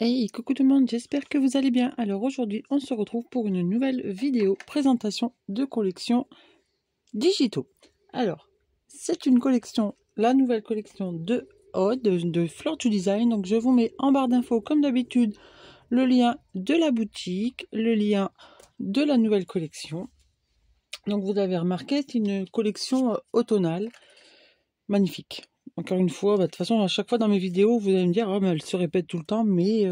Hey, coucou tout le monde, j'espère que vous allez bien. Alors aujourd'hui, on se retrouve pour une nouvelle vidéo présentation de collection digitaux. Alors, c'est une collection, la nouvelle collection de Odd, de Fleur to Design. Donc je vous mets en barre d'infos comme d'habitude le lien de la boutique, le lien de la nouvelle collection. Donc vous avez remarqué, c'est une collection automnale, magnifique. Encore une fois, de toute façon, à chaque fois dans mes vidéos, vous allez me dire, oh, mais elle se répète tout le temps, mais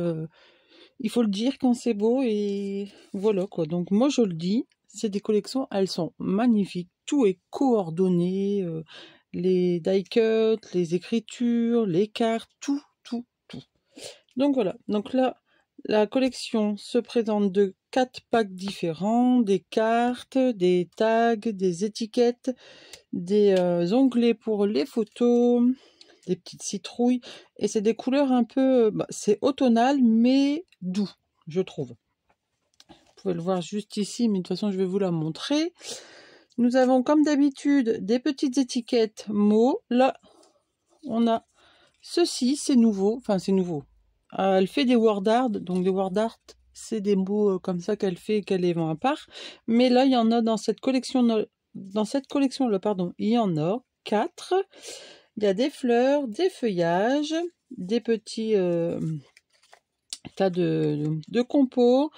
il faut le dire quand c'est beau et voilà quoi. Donc moi je le dis, c'est des collections, elles sont magnifiques. Tout est coordonné, les die-cuts, les écritures, les cartes, tout. Donc voilà. Donc là, la collection se présente de 4 packs différents, des cartes, des tags, des étiquettes, des onglets pour les photos, des petites citrouilles, et c'est des couleurs un peu, c'est automnal mais doux, je trouve. Vous pouvez le voir juste ici, mais de toute façon je vais vous la montrer. Nous avons comme d'habitude des petites étiquettes mots. Là on a ceci, c'est nouveau, enfin c'est nouveau. Elle fait des word art, donc des word art c'est des mots comme ça qu'elle fait et qu'elle les vend à part, mais là il y en a dans cette collection là, pardon, il y en a 4. Il y a des fleurs, des feuillages, des petits tas de compos.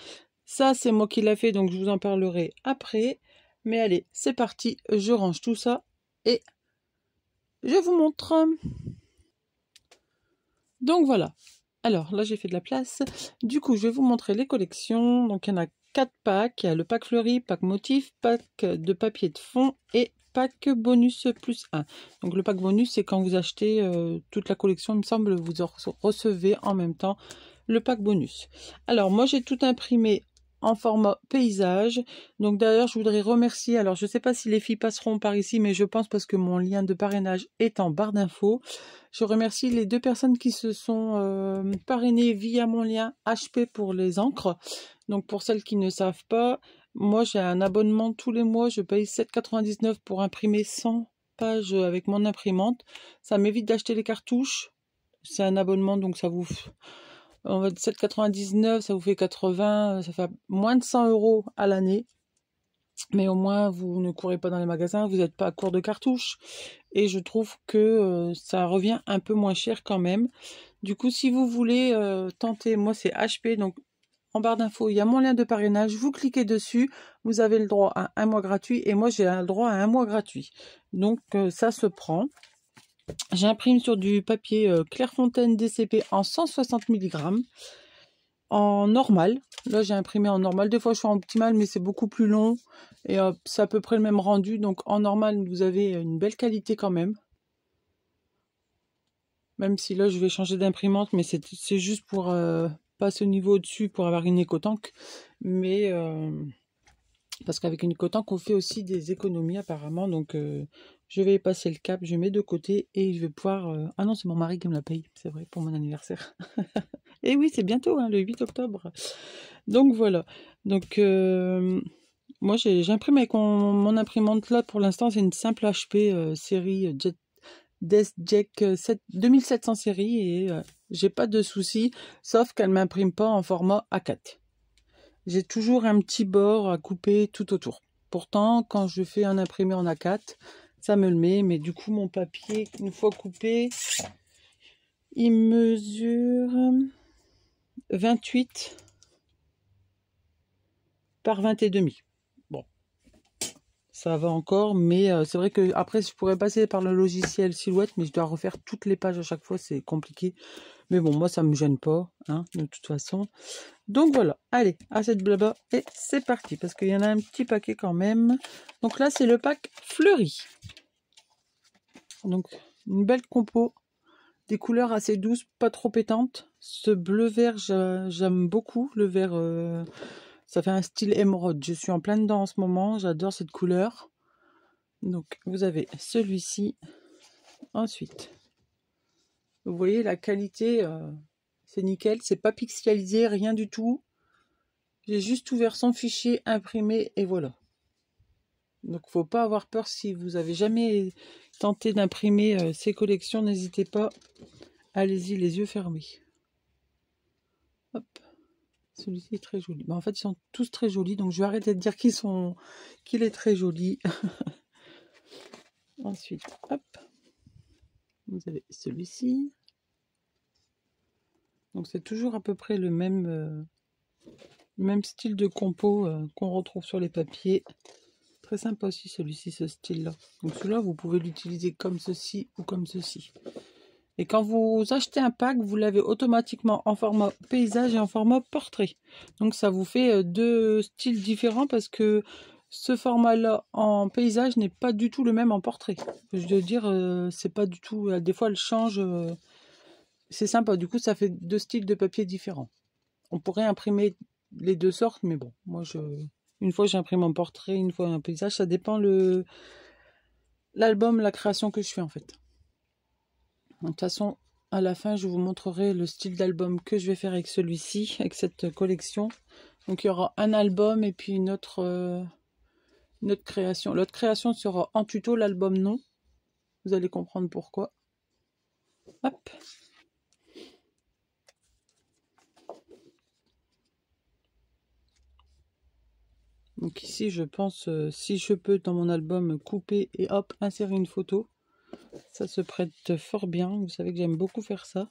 Ça, c'est moi qui l'ai fait, donc je vous en parlerai après. Mais allez, c'est parti, je range tout ça et je vous montre. Donc voilà. Alors là, j'ai fait de la place. Du coup, je vais vous montrer les collections. Donc il y en a 4 packs. Il y a le pack fleuri, pack motif, pack de papier de fond et pack bonus plus 1. Donc le pack bonus, c'est quand vous achetez toute la collection, il me semble, vous recevez en même temps le pack bonus. Alors moi, j'ai tout imprimé en format paysage. Donc d'ailleurs, je voudrais remercier, alors je ne sais pas si les filles passeront par ici, mais je pense parce que mon lien de parrainage est en barre d'infos. Je remercie les 2 personnes qui se sont parrainées via mon lien HP pour les encres. Donc pour celles qui ne savent pas, moi j'ai un abonnement tous les mois, je paye 7,99 pour imprimer 100 pages avec mon imprimante. Ça m'évite d'acheter les cartouches. C'est un abonnement, donc ça vous... On va dire 7,99, ça vous fait 80, ça fait moins de 100 € à l'année. Mais au moins, vous ne courez pas dans les magasins, vous n'êtes pas à court de cartouches. Et je trouve que ça revient un peu moins cher quand même. Du coup, si vous voulez tenter, moi c'est HP, donc en barre d'infos, il y a mon lien de parrainage. Vous cliquez dessus, vous avez le droit à un mois gratuit. Et moi, j'ai le droit à un mois gratuit. Donc, ça se prend. J'imprime sur du papier Clairefontaine DCP en 160 mg. En normal. Là, j'ai imprimé en normal. Des fois, je suis en optimal, mais c'est beaucoup plus long. Et c'est à peu près le même rendu. Donc, en normal, vous avez une belle qualité quand même. Même si là, je vais changer d'imprimante, mais c'est juste pour passer au niveau au-dessus pour avoir une écotank. Mais parce qu'avec une écotank, on fait aussi des économies apparemment. Donc, je vais passer le cap. Je mets de côté et je vais pouvoir... Ah non, c'est mon mari qui me la paye. C'est vrai, pour mon anniversaire. Et oui, c'est bientôt, hein, le 8 octobre. Donc voilà. Donc moi j'imprime avec mon imprimante là pour l'instant, c'est une simple HP série DeskJet 2700 série et j'ai pas de soucis, sauf qu'elle m'imprime pas en format A4. J'ai toujours un petit bord à couper tout autour. Pourtant, quand je fais un imprimé en A4, ça me le met, mais du coup mon papier, une fois coupé, il mesure 28 par 20,5. Bon, ça va encore, mais c'est vrai que après je pourrais passer par le logiciel Silhouette, mais je dois refaire toutes les pages à chaque fois, c'est compliqué. Mais bon, moi ça me gêne pas, hein, de toute façon. Donc voilà, allez, à cette blabla, et c'est parti, parce qu'il y en a un petit paquet quand même. Donc là, c'est le pack fleuri. Donc, une belle compo, des couleurs assez douces, pas trop pétantes. Ce bleu-vert, j'aime beaucoup, le vert... ça fait un style émeraude. Je suis en plein dedans en ce moment. J'adore cette couleur. Donc, vous avez celui-ci. Ensuite, vous voyez la qualité, c'est nickel. C'est pas pixelisé, rien du tout. J'ai juste ouvert son fichier, imprimé et voilà. Donc, faut pas avoir peur si vous avez jamais tenté d'imprimer ces collections. N'hésitez pas. Allez-y, les yeux fermés. Hop. Celui-ci est très joli. En fait, ils sont tous très jolis, donc je vais arrêter de dire qu'il est très joli. Ensuite, hop, vous avez celui-ci. Donc c'est toujours à peu près le même style de compo qu'on retrouve sur les papiers. Très sympa aussi celui-ci, ce style-là. Donc celui-là, vous pouvez l'utiliser comme ceci ou comme ceci. Et quand vous achetez un pack, vous l'avez automatiquement en format paysage et en format portrait. Donc ça vous fait deux styles différents parce que ce format-là en paysage n'est pas du tout le même en portrait. Je veux dire, c'est pas du tout... des fois, elle change. C'est sympa. Du coup, ça fait deux styles de papier différents. On pourrait imprimer les deux sortes, mais bon, moi, une fois, j'imprime en portrait, une fois en paysage. Ça dépend l'album, la création que je fais, en fait. De toute façon, à la fin, je vous montrerai le style d'album que je vais faire avec celui-ci, avec cette collection. Donc, il y aura un album et puis une autre création. L'autre création sera en tuto, l'album non. Vous allez comprendre pourquoi. Hop. Donc ici, je pense, si je peux, dans mon album, couper et hop, insérer une photo. Ça se prête fort bien. Vous savez que j'aime beaucoup faire ça.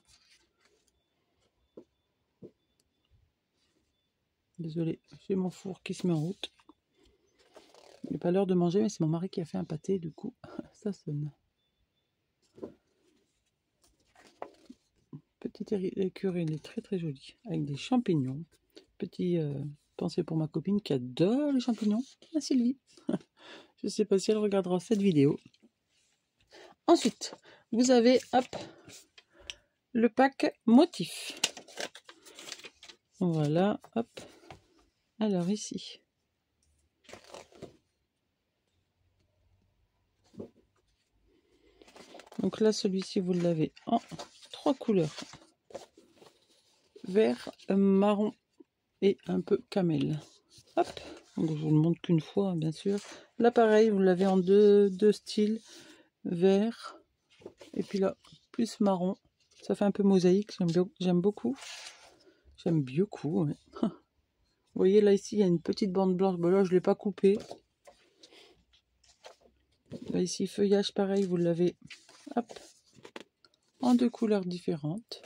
Désolée, j'ai mon four qui se met en route. Il n'est pas l'heure de manger, mais c'est mon mari qui a fait un pâté, du coup, ça sonne. Petite écureuil, il est très très joli, avec des champignons. Petit pensée pour ma copine qui adore les champignons, la Sylvie. Je ne sais pas si elle regardera cette vidéo. Ensuite, vous avez, hop, le pack motif. Voilà, hop. Alors ici. Donc là, celui-ci, vous l'avez en 3 couleurs. Vert, marron et un peu camel. Hop. Donc je vous le montre qu'une fois, bien sûr. Là, pareil, vous l'avez en deux styles. Vert. Et puis là, plus marron. Ça fait un peu mosaïque. J'aime beaucoup. J'aime beaucoup, ouais. Vous voyez, là, ici, il y a une petite bande blanche. Bon, là, je ne l'ai pas coupée. Là, ici, feuillage, pareil, vous l'avez, hop, en 2 couleurs différentes.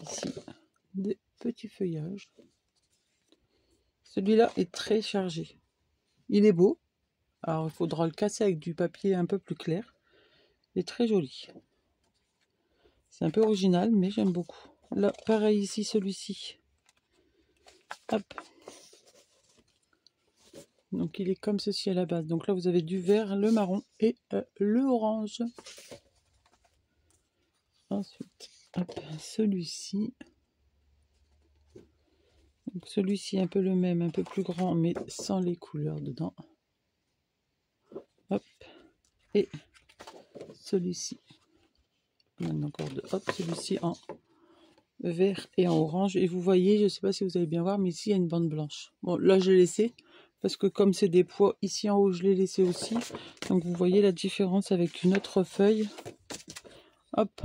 Ici, des petits feuillages. Celui-là est très chargé. Il est beau. Alors, il faudra le casser avec du papier un peu plus clair. Il est très joli. C'est un peu original, mais j'aime beaucoup. Là, pareil ici, celui-ci. Hop. Donc, il est comme ceci à la base. Donc là, vous avez du vert, le marron et le orange. Ensuite, hop, celui-ci. Donc celui-ci un peu le même, un peu plus grand, mais sans les couleurs dedans. Hop. Et celui-ci. Encore deux. Hop, celui-ci en vert et en orange. Et vous voyez, je ne sais pas si vous allez bien voir, mais ici il y a une bande blanche. Bon, là je l'ai laissé, parce que comme c'est des pois, ici en haut je l'ai laissé aussi. Donc vous voyez la différence avec une autre feuille. Hop.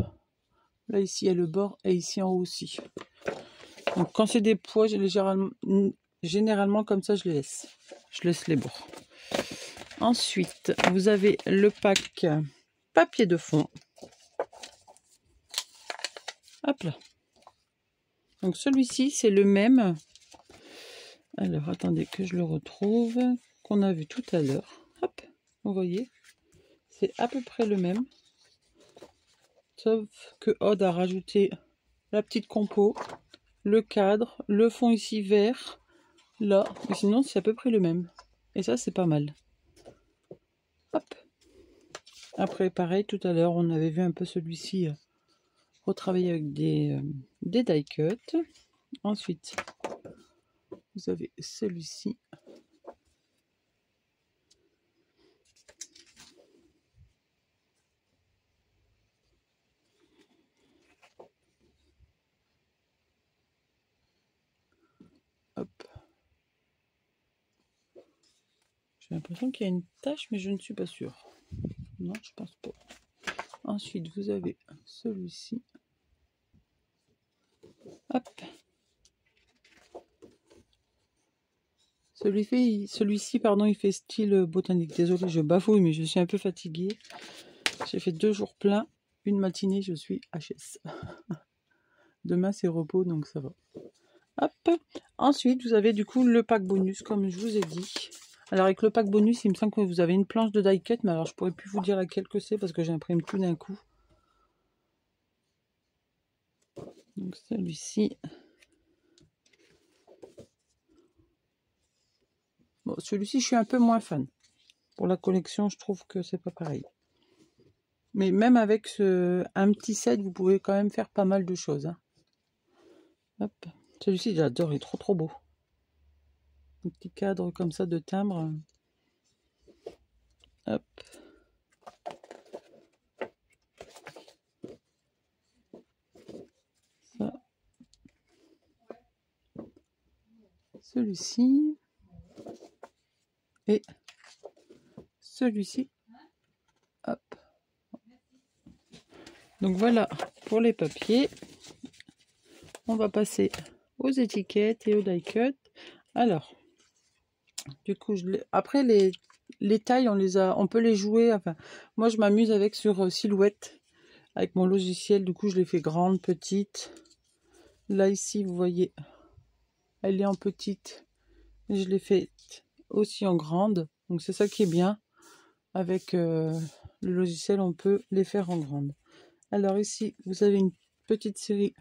Là ici il y a le bord et ici en haut aussi. Donc quand c'est des pois, généralement comme ça je les laisse. Je laisse les bords. Ensuite, vous avez le pack papier de fond. Hop là. Donc celui-ci, c'est le même. Alors, attendez que je le retrouve. Qu'on a vu tout à l'heure. Hop, vous voyez. C'est à peu près le même. Sauf que Aude a rajouté la petite compo, le cadre, le fond ici vert, là. Mais sinon, c'est à peu près le même. Et ça, c'est pas mal. Hop. Après, pareil, tout à l'heure, on avait vu un peu celui-ci retravailler avec des die cut. Ensuite, vous avez celui-ci. Hop. J'ai l'impression qu'il y a une tache, mais je ne suis pas sûre. Non, je pense pas. Ensuite, vous avez celui-ci. Hop. Celui-ci, pardon, il fait style botanique. Désolée, je bafouille, mais je suis un peu fatiguée. J'ai fait 2 jours pleins. Une matinée, je suis HS. Demain, c'est repos, donc ça va. Hop. Ensuite, vous avez du coup le pack bonus, comme je vous ai dit. Alors, avec le pack bonus, il me semble que vous avez une planche de die cut, mais alors je pourrais plus vous dire laquelle que c'est parce que j'imprime tout d'un coup. Donc, celui-ci. Bon, celui-ci, je suis un peu moins fan. Pour la collection, je trouve que c'est pas pareil. Mais même avec un petit set, vous pouvez quand même faire pas mal de choses. Hein. Hop. Celui-ci, j'adore, il est trop trop beau. Un petit cadre comme ça de timbre. Hop. Ça. Celui-ci. Et celui-ci. Hop. Donc voilà pour les papiers. On va passer aux étiquettes et aux die cut. Alors, du coup, après les tailles, on peut les jouer. Enfin, moi, je m'amuse avec sur Silhouette, avec mon logiciel. Du coup, je les fais grandes, petites. Là, ici, vous voyez, elle est en petite. Je l'ai fait aussi en grande. Donc, c'est ça qui est bien. Avec le logiciel, on peut les faire en grande. Alors, ici, vous avez une petite série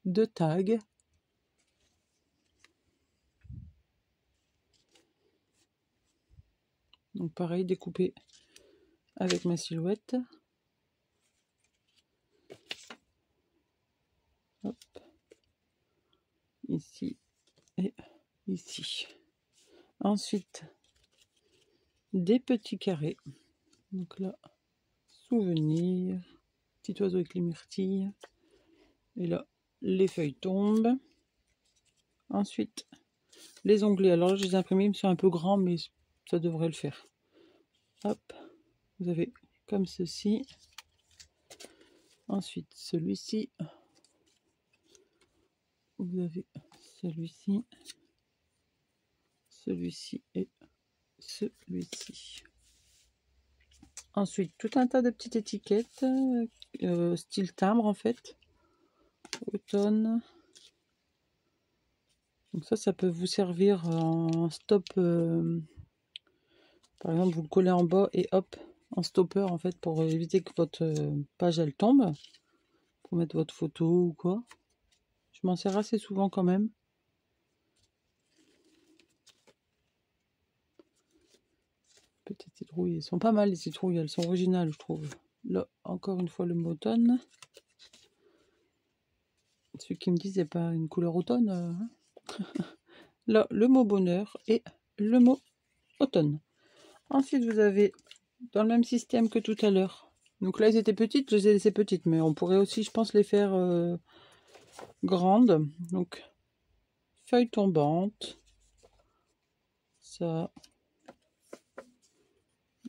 de tags. Donc pareil, découpé avec ma silhouette. Hop. Ici et ici. Ensuite, des petits carrés. Donc là, souvenir, petit oiseau avec les myrtilles. Et là, les feuilles tombent. Ensuite, les onglets. Alors là, je les ai imprimés, ils sont un peu grands, mais ça devrait le faire. Hop, vous avez comme ceci. Ensuite, celui-ci. Vous avez celui-ci. Celui-ci et celui-ci. Ensuite, tout un tas de petites étiquettes, style timbre en fait. Automne. Donc ça peut vous servir en stop. Par exemple, vous le collez en bas et hop, en stopper en fait, pour éviter que votre page elle tombe. Pour mettre votre photo ou quoi. Je m'en sers assez souvent quand même. Petites citrouilles, elles sont pas mal les citrouilles, elles sont originales je trouve. Là, encore une fois le mot automne. Ceux qui me disent c'est pas une couleur automne. Hein. Là, le mot bonheur et le mot automne. Ensuite, vous avez dans le même système que tout à l'heure. Donc là, elles étaient petites, je les ai laissées petites, mais on pourrait aussi, je pense, les faire grandes. Donc, feuilles tombantes. Ça.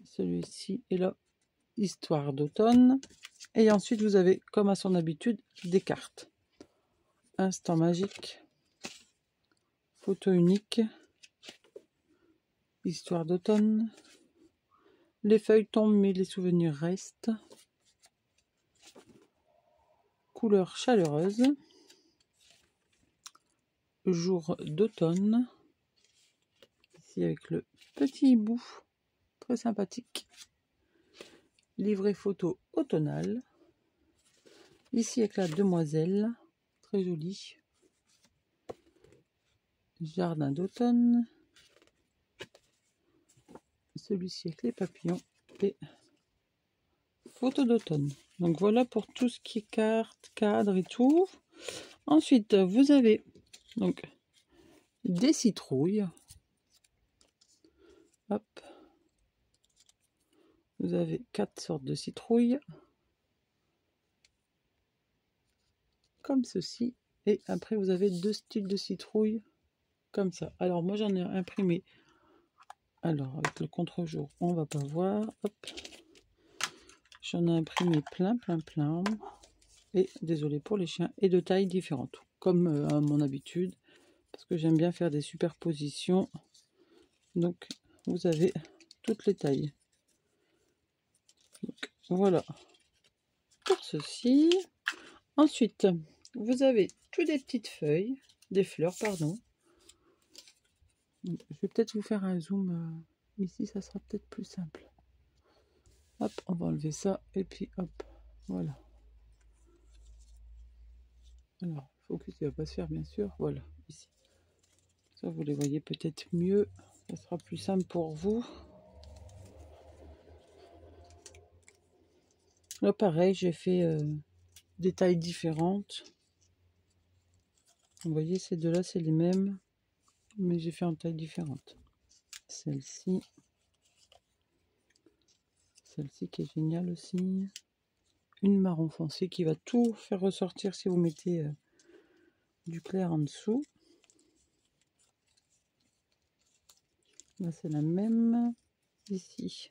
Celui-ci est là. Histoire d'automne. Et ensuite, vous avez, comme à son habitude, des cartes. Instant magique. Photo unique. Histoire d'automne. Les feuilles tombent, mais les souvenirs restent. Couleur chaleureuse. Jour d'automne. Ici avec le petit hibou. Très sympathique. Livret photo automnal. Ici avec la demoiselle. Très jolie. Jardin d'automne. Celui-ci avec les papillons. Et photo d'automne. Donc voilà pour tout ce qui est carte, cadre et tout. Ensuite, vous avez donc des citrouilles. Hop. Vous avez 4 sortes de citrouilles. Comme ceci. Et après, vous avez 2 styles de citrouilles. Comme ça. Alors, moi, j'en ai imprimé. Alors, avec le contre-jour, on va pas voir. Hop. J'en ai imprimé plein. Et, désolé pour les chiens, et de tailles différentes. comme à mon habitude, parce que j'aime bien faire des superpositions. Donc vous avez toutes les tailles. Donc, voilà pour ceci. Ensuite, vous avez toutes des petites feuilles, des fleurs, pardon. Je vais peut-être vous faire un zoom ici, ça sera peut-être plus simple. Hop, on va enlever ça et puis hop, voilà. Alors, focus, il va pas se faire bien sûr. Voilà, ici. Ça, vous les voyez peut-être mieux. Ça sera plus simple pour vous. Là, pareil, j'ai fait des tailles différentes. Vous voyez, ces deux-là, c'est les mêmes, mais j'ai fait en taille différente. Celle-ci qui est géniale aussi. Une marron foncé qui va tout faire ressortir si vous mettez du clair en dessous. Là, c'est la même. Ici,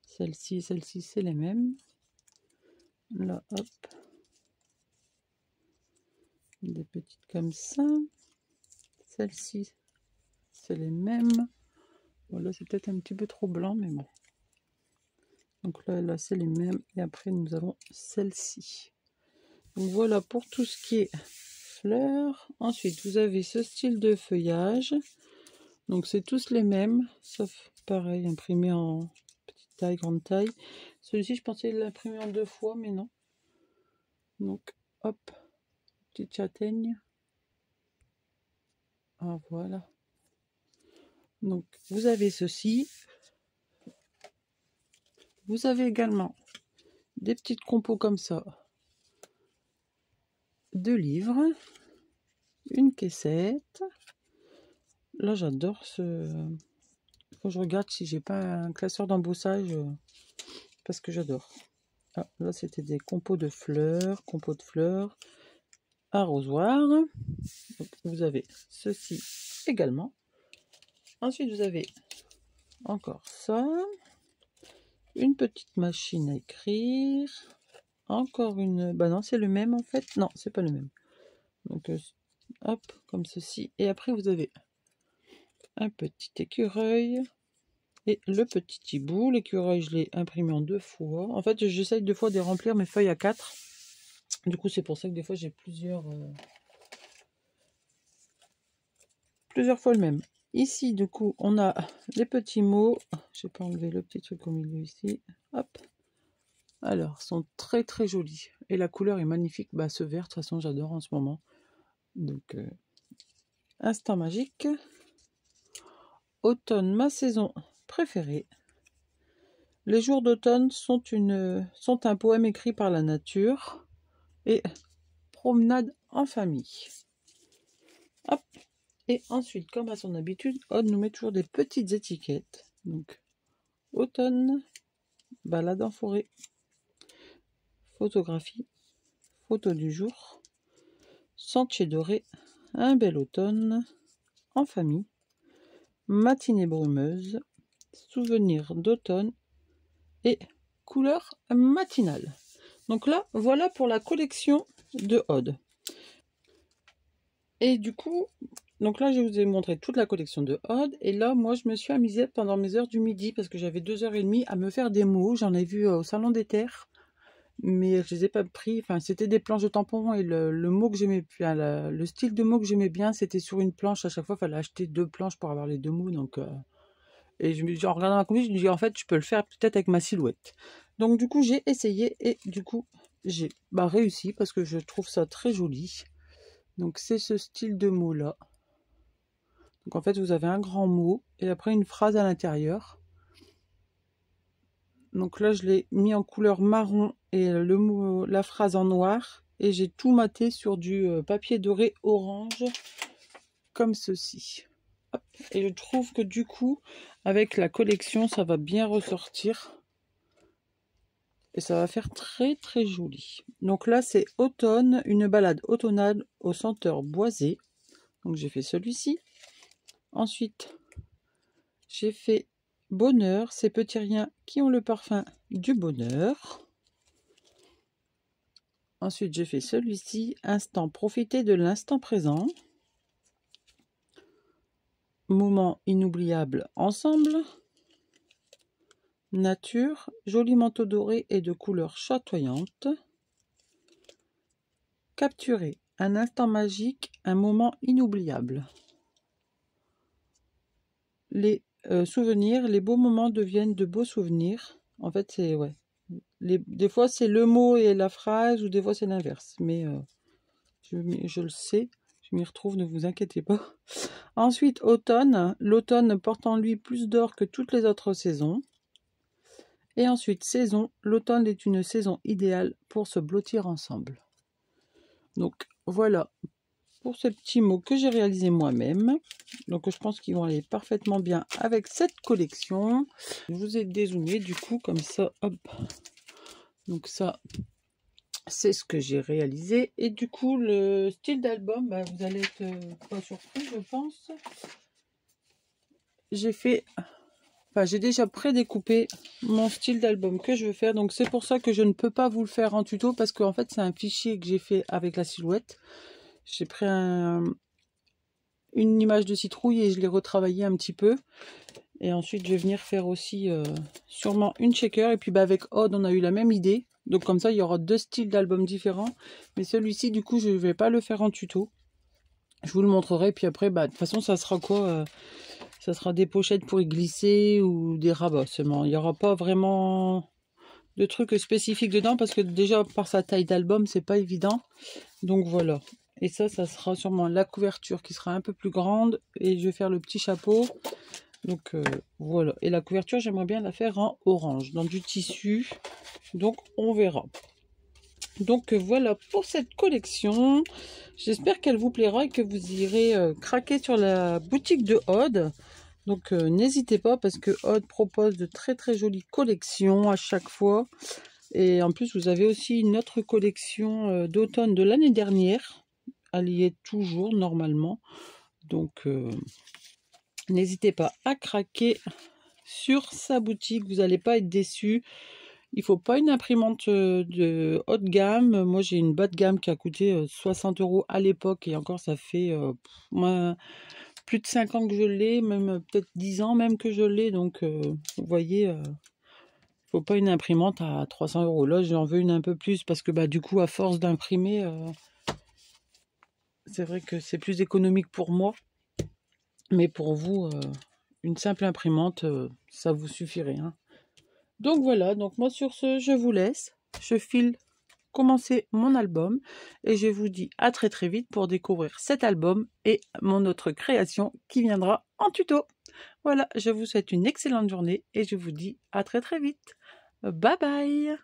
celle-ci, c'est les mêmes. Là, hop. Des petites comme ça. Celle-ci, c'est les mêmes. Voilà, c'est peut-être un petit peu trop blanc, mais bon. Donc là c'est les mêmes. Et après, nous avons celle-ci. Donc voilà pour tout ce qui est fleurs. Ensuite, vous avez ce style de feuillage. Donc c'est tous les mêmes, sauf pareil, imprimé en petite taille, grande taille. Celui-ci, je pensais l'imprimer en 2 fois, mais non. Donc, hop, petite châtaigne. Ah, voilà. Donc, vous avez ceci. Vous avez également des petites compos comme ça. 2 livres. Une caissette. Là, j'adore ce... Faut que je regarde si j'ai pas un classeur d'embossage. Parce que j'adore. Ah, là, c'était des compos de fleurs. Arrosoir. Donc, vous avez ceci également. Ensuite, vous avez encore ça. Une petite machine à écrire. Encore une... Bah non, c'est le même en fait. Non, c'est pas le même. Donc, hop, comme ceci. Et après, vous avez un petit écureuil. Et le petit hibou. L'écureuil, je l'ai imprimé en 2 fois. En fait, j'essaye 2 fois de remplir mes feuilles à 4. Du coup, c'est pour ça que des fois, j'ai plusieurs fois le même. Ici, du coup, on a les petits mots. Je vais pas enlever le petit truc au milieu ici. Hop. Alors, sont très très jolis. Et la couleur est magnifique. Bah, ce vert, de toute façon, j'adore en ce moment. Donc, instant magique. Automne, ma saison préférée. Les jours d'automne sont un poème écrit par la nature. Et promenade en famille. Hop. Et ensuite, comme à son habitude, Aude nous met toujours des petites étiquettes. Donc, automne, balade en forêt, photographie, photo du jour, sentier doré, un bel automne, en famille, matinée brumeuse, souvenir d'automne et couleur matinale. Donc là, voilà pour la collection de Aude. Et du coup, donc là, je vous ai montré toute la collection de Aude. Et là, moi, je me suis amusée pendant mes heures du midi parce que j'avais 2h30 à me faire des mots. J'en ai vu au Salon des Terres, mais je les ai pas pris. Enfin, c'était des planches de tampons et le mot que j'aimais bien, le style de mot que j'aimais bien, c'était sur une planche. À chaque fois, il fallait acheter 2 planches pour avoir les 2 mots. Donc, et je me dis, en regardant la combinaison, je me dis, en fait, je peux le faire peut-être avec ma silhouette. Donc, du coup, j'ai essayé et du coup, j'ai réussi parce que je trouve ça très joli. Donc, c'est ce style de mot là. Donc en fait, vous avez un grand mot et après une phrase à l'intérieur. Donc là, je l'ai mis en couleur marron et le mot, la phrase en noir. Et j'ai tout maté sur du papier doré orange, comme ceci. Hop. Et je trouve que du coup, avec la collection, ça va bien ressortir. Et ça va faire très très joli. Donc là, c'est automne, une balade automnale aux senteurs boisées. Donc j'ai fait celui-ci. Ensuite, j'ai fait bonheur, ces petits riens qui ont le parfum du bonheur. Ensuite, j'ai fait celui-ci, instant, profiter de l'instant présent. Moment inoubliable ensemble. Nature, joli manteau doré et de couleurs chatoyantes. Capturer, un instant magique, un moment inoubliable. Les souvenirs, les beaux moments deviennent de beaux souvenirs. En fait, c'est ouais. Des fois, c'est le mot et la phrase, ou des fois, c'est l'inverse. Mais je le sais, je m'y retrouve, ne vous inquiétez pas. Ensuite, automne. L'automne porte en lui plus d'or que toutes les autres saisons. Et ensuite, saison. L'automne est une saison idéale pour se blottir ensemble. Donc, voilà pour ces petits mots que j'ai réalisés moi-même. Donc, je pense qu'ils vont aller parfaitement bien avec cette collection. Je vous ai dézoomé du coup, comme ça, hop. Donc ça, c'est ce que j'ai réalisé. Et du coup, le style d'album, bah, vous allez être pas surpris, je pense. J'ai déjà prédécoupé mon style d'album que je veux faire. Donc c'est pour ça que je ne peux pas vous le faire en tuto, parce qu'en fait, c'est un fichier que j'ai fait avec la silhouette. J'ai pris une image de citrouille et je l'ai retravaillé un petit peu. Et ensuite, je vais venir faire aussi sûrement une shaker. Et puis bah, avec Odd, on a eu la même idée. Donc comme ça, il y aura deux styles d'albums différents. Mais celui-ci, du coup, je ne vais pas le faire en tuto. Je vous le montrerai. Puis après, bah, de toute façon, ça sera quoi ça sera des pochettes pour y glisser ou des rabats seulement. Il n'y aura pas vraiment de trucs spécifiques dedans. Parce que déjà, par sa taille d'album, c'est pas évident. Donc voilà. Et ça sera sûrement la couverture qui sera un peu plus grande. Et je vais faire le petit chapeau. Donc voilà, et la couverture j'aimerais bien la faire en orange, dans du tissu, donc on verra. Donc voilà pour cette collection, j'espère qu'elle vous plaira et que vous irez craquer sur la boutique de Odd. Donc n'hésitez pas, parce que Odd propose de très très jolies collections à chaque fois. Et en plus vous avez aussi une autre collection d'automne de l'année dernière, elle y est toujours normalement, donc n'hésitez pas à craquer sur sa boutique, vous n'allez pas être déçus. Il ne faut pas une imprimante de haut de gamme. Moi, j'ai une bas de gamme qui a coûté 60 € à l'époque. Et encore, ça fait plus de 5 ans que je l'ai, même peut-être 10 ans même que je l'ai. Donc, vous voyez, il ne faut pas une imprimante à 300 €. Là, j'en veux une un peu plus parce que bah, du coup, à force d'imprimer, c'est vrai que c'est plus économique pour moi. Mais pour vous, une simple imprimante, ça vous suffirait. Hein. Donc voilà, donc moi sur ce, je vous laisse. Je file commencer mon album. Et je vous dis à très très vite pour découvrir cet album et mon autre création qui viendra en tuto. Voilà, je vous souhaite une excellente journée et je vous dis à très très vite. Bye bye!